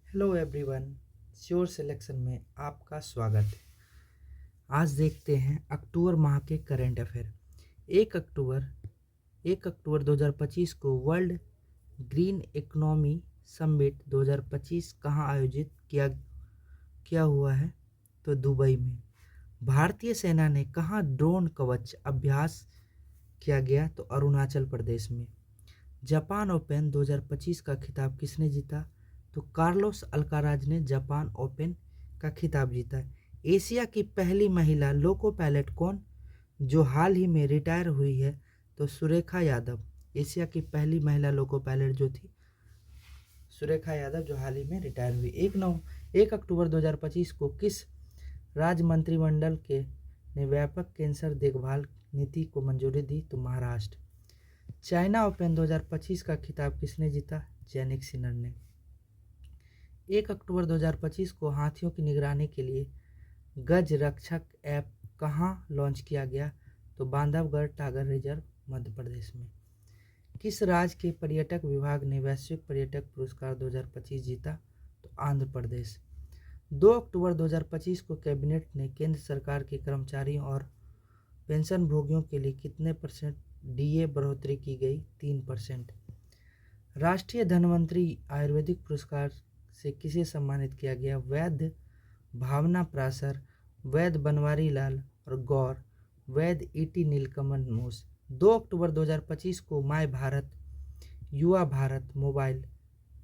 Hello everyone, sure selection में आपका स्वागत है। आज देखते हैं अक्टूबर माह के करंट अफेयर। 1 अक्टूबर 2025 को वर्ल्ड ग्रीन इकोनॉमी समिट 2025 कहाँ आयोजित किया हुआ है? तो दुबई में। भारतीय सेना ने कहाँ ड्रोन कवच अभ्यास किया गया? तो अरुणाचल प्रदेश में। जापान ओपन 2025 का खिताब किसने जीता? तो कार्लोस अल्काराज ने जापान ओपन का खिताब जीता है। एशिया की पहली महिला लोको पायलट कौन, जो हाल ही में रिटायर हुई है? तो सुरेखा यादव। एशिया की पहली महिला लोको पायलट जो थी सुरेखा यादव, जो हाल ही में रिटायर हुई। 1 अक्टूबर 2025 को किस राज्य मंत्रिमंडल के ने व्यापक कैंसर देखभाल नीति को मंजूरी दी? तो महाराष्ट्र। चाइना ओपन 2025 का खिताब किसने जीता? जैनिक सिनर ने। 1 अक्टूबर 2025 को हाथियों की निगरानी के लिए गज रक्षक ऐप कहाँ लॉन्च किया गया? तो बांधवगढ़ टाइगर रिजर्व, मध्य प्रदेश में। किस राज्य के पर्यटक विभाग ने वैश्विक पर्यटक पुरस्कार 2025 जीता? तो आंध्र प्रदेश। 2 अक्टूबर 2025 को कैबिनेट ने केंद्र सरकार के कर्मचारियों और पेंशन भोगियों के लिए कितने % डीए बढ़ोतरी की गई? 3%। राष्ट्रीय धन्वंतरी आयुर्वेदिक पुरस्कार से किसे सम्मानित किया गया? वैद्य भावना प्रासर, वैद्य बनवारी लाल और गौर, वैद्य ईटी नीलकमल मोस। 2 अक्टूबर 2025 को माय भारत युवा भारत मोबाइल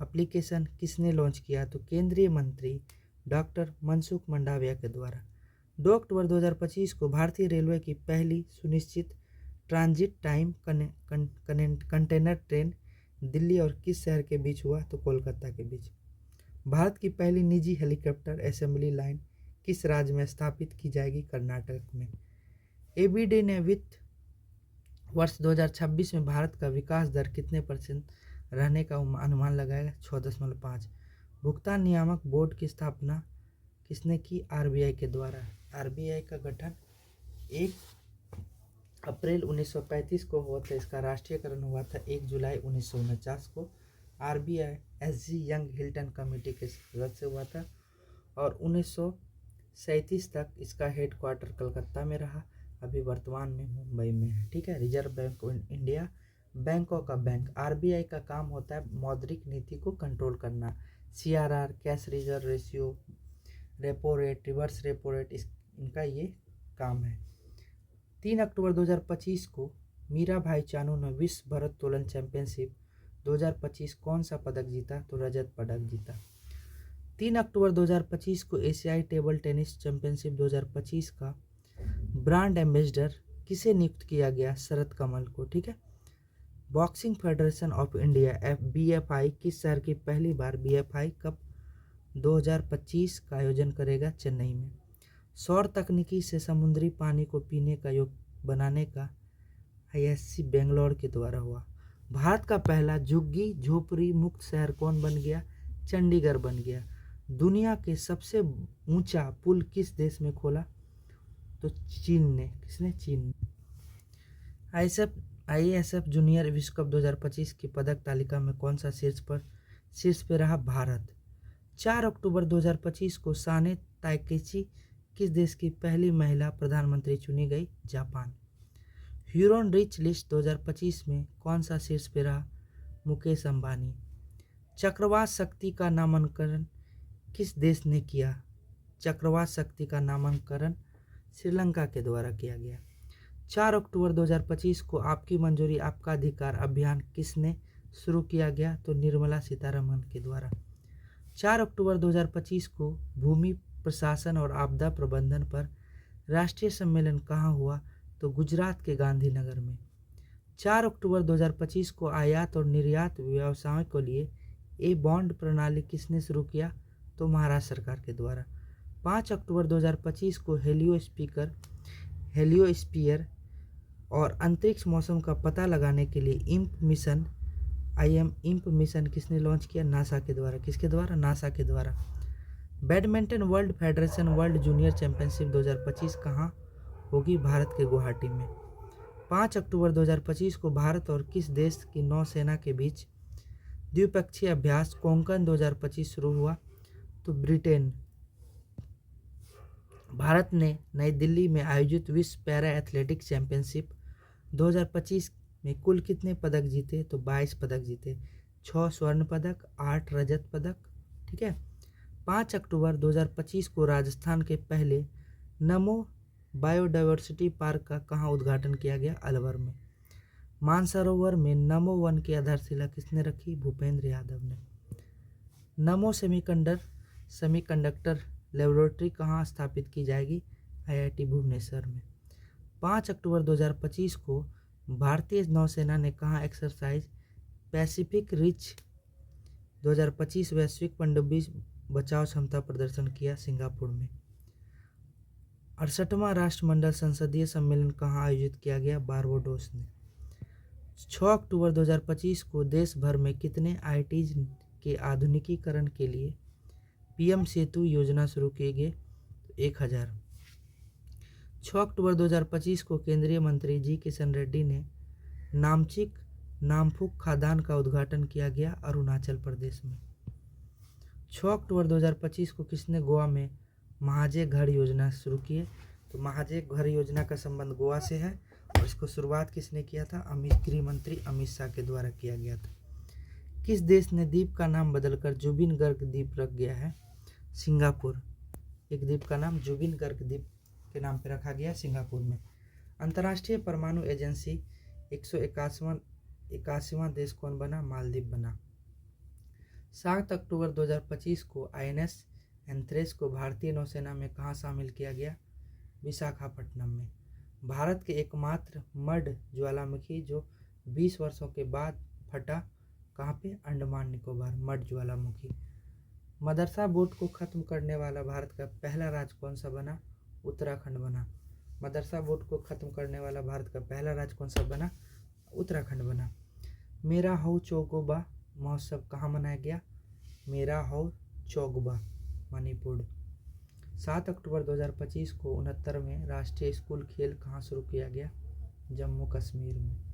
एप्लीकेशन किसने लॉन्च किया? तो केंद्रीय मंत्री डॉक्टर मनसुख मंडाविया के द्वारा। 2 अक्टूबर 2025 को भारतीय रेलवे की पहली सुनिश्चित transit time container train Delhi और किस शहर के बीच हुआ? तो कोलकाता के बीच। भारत की पहली निजी हेलीकॉप्टर असेंबली लाइन किस राज्य में स्थापित की जाएगी? कर्नाटक में। एबीडी ने वित्त वर्ष 2026 में भारत का विकास दर कितने % रहने का अनुमान लगाया? 6.5। भुगतान नियामक बोर्ड की स्थापना किसने की? आरबीआई के द्वारा। आरबीआई का गठन 1 अप्रैल 1935 को हुआ था। इसका राष्ट्रीयकरण हुआ था 1 जुलाई 1949 को। RBI SG young Hilton committee के सदस्य हुआ था और 1937 तक इसका हेडक्वार्टर कलकत्ता में रहा। अभी वर्तमान में मुंबई में है। ठीक है। रिजर्व बैंक ऑफ इंडिया बैंकों का बैंक। आरबीआई का काम होता है मौद्रिक नीति को कंट्रोल करना। CRR, cash reserve ratio, repo rate, reverse repo rate, इनका ये काम है। 3 अक्टूबर 2025 को मीराभाई चानू ने विश्व भारोत्तोलन चैंपियनशिप 2025 कौन सा पदक जीता? तो रजत पदक जीता। 3 अक्टूबर 2025 को एशियाई टेबल टेनिस चैंपियनशिप 2025 का ब्रांड एम्बेसडर किसे नियुक्त किया गया? शरद कमल को। ठीक है। Boxing federation of India BFI किस शहर की पहली बार बीएफआई कप 2025 का आयोजन करेगा? चेन्नई में। सौर तकनीकी से समुद्री पानी को पीने का योग्य बनाने का आईएससी बेंगलोर के द्वारा हुआ। भारत का पहला झुग्गी झोपड़ी मुक्त शहर कौन बन गया? चंडीगढ़ बन गया। दुनिया के सबसे ऊंचा पुल किस देश में खोला? तो चीन ने। किसने? चीन ने। आईएसएफ जूनियर विश्व कप 2025 की पदक तालिका में कौन सा शीर्ष पे रहा? भारत। 4 अक्टूबर 2025 को साने ताइकेची किस देश की पहली महिला प्रधानमंत्री चुनी गई? जापान। ह्यूरन रिच लिस्ट 2025 में कौन सा शीर्ष पे रहा? मुकेश अंबानी। चक्रवात शक्ति का नामकरण किस देश ने किया? चक्रवात शक्ति का नामकरण श्रीलंका के द्वारा किया गया। 4 अक्टूबर 2025 को आपकी मंजूरी आपका अधिकार अभियान किसने शुरू किया गया? तो निर्मला सीतारमण के द्वारा। 4 अक्टूबर 2025 को भूमि प्रशासन और आपदा प्रबंधन पर राष्ट्रीय सम्मेलन कहाँ हुआ? तो गुजरात के गांधीनगर में। 4 अक्टूबर 2025 को आयात और निर्यात व्यवसायों के लिए ए बॉन्ड प्रणाली किसने शुरू किया? तो महाराष्ट्र सरकार के द्वारा। 5 अक्टूबर 2025 को हेलियोस्फीयर और अंतरिक्ष मौसम का पता लगाने के लिए इम्प मिशन किसने लॉन्च किया? नासा के द्वारा। किसके द्वारा? नासा के द्वारा। Badminton world federation world junior championship 2025 कहाँ होगी? भारत के गुवाहाटी में। 5 अक्टूबर 2025 को भारत और किस देश की नौसेना के बीच द्विपक्षीय अभ्यास कोंकण 2025 शुरू हुआ? तो ब्रिटेन। भारत ने नई दिल्ली में आयोजित विश्व पैरा एथलेटिक्स चैंपियनशिप 2025 में कुल कितने पदक जीते? तो 22 पदक जीते। 6 स्वर्ण पदक, 8 रजत पदक। ठीक है। 5 अक्टूबर 2025 को राजस्थान के पहले नमो बायोडायवर्सिटी पार्क का कहाँ उद्घाटन किया गया? अलवर में। मानसरोवर में नमो वन की आधारशिला किसने रखी? भूपेंद्र यादव ने। नमो सेमीकंडक्टर लेबोरेटरी कहाँ स्थापित की जाएगी? आईआईटी भुवनेश्वर में। 5 अक्टूबर 2025 को भारतीय नौसेना ने कहाँ एक्सरसाइज पैसिफिक रिच 2025 वैश्विक पनडुब्बी बचाव क्षमता प्रदर्शन किया? सिंगापुर में। 68वां राष्ट्रमंडल संसदीय सम्मेलन कहाँ आयोजित किया गया? बारबाडोस में। 6 अक्टूबर 2025 को देश भर में कितने आईआईटीज के आधुनिकीकरण के लिए पीएम सेतु योजना शुरू किए गए? 1000। 6 अक्टूबर 2025 को केंद्रीय मंत्री जी किशन रेड्डी ने नामचिक नामफुक खदान का उद्घाटन किया गया? अरुणाचल प्रदेश में। 6 अक्टूबर 2025 को किसने गोवा में महाजय घर योजना शुरू की है? तो महाजय घर योजना का संबंध गोवा से है और इसको शुरुआत किसने किया था? गृह मंत्री अमित शाह के द्वारा किया गया था। किस देश ने द्वीप का नाम बदलकर जुबिन गर्ग द्वीप रख गया है? सिंगापुर। एक द्वीप का नाम जुबिन गर्ग द्वीप के नाम पर रखा गया सिंगापुर में। अंतर्राष्ट्रीय परमाणु एजेंसी 181वां देश कौन बना? मालदीव बना। 7 अक्टूबर 2025 को आईएनएस एंथ्रेस को भारतीय नौसेना में कहाँ शामिल किया गया? विशाखापट्टनम में। भारत के एकमात्र मड ज्वालामुखी जो 20 वर्षों के बाद फटा, कहाँ पे? अंडमान निकोबार। मड ज्वालामुखी। मदरसा बोर्ड को खत्म करने वाला भारत का पहला राज्य कौन सा बना? उत्तराखंड बना। मदरसा बोर्ड को खत्म करने वाला भारत का पहला राज्य कौन सा बना? उत्तराखंड बना। मेरा हौ चौगोबा महोत्सव कहाँ मनाया गया? मेरा हौ चौगबा, मणिपुर। 7 अक्टूबर 2025 को 69वें राष्ट्रीय स्कूल खेल कहाँ शुरू किया गया? जम्मू कश्मीर में।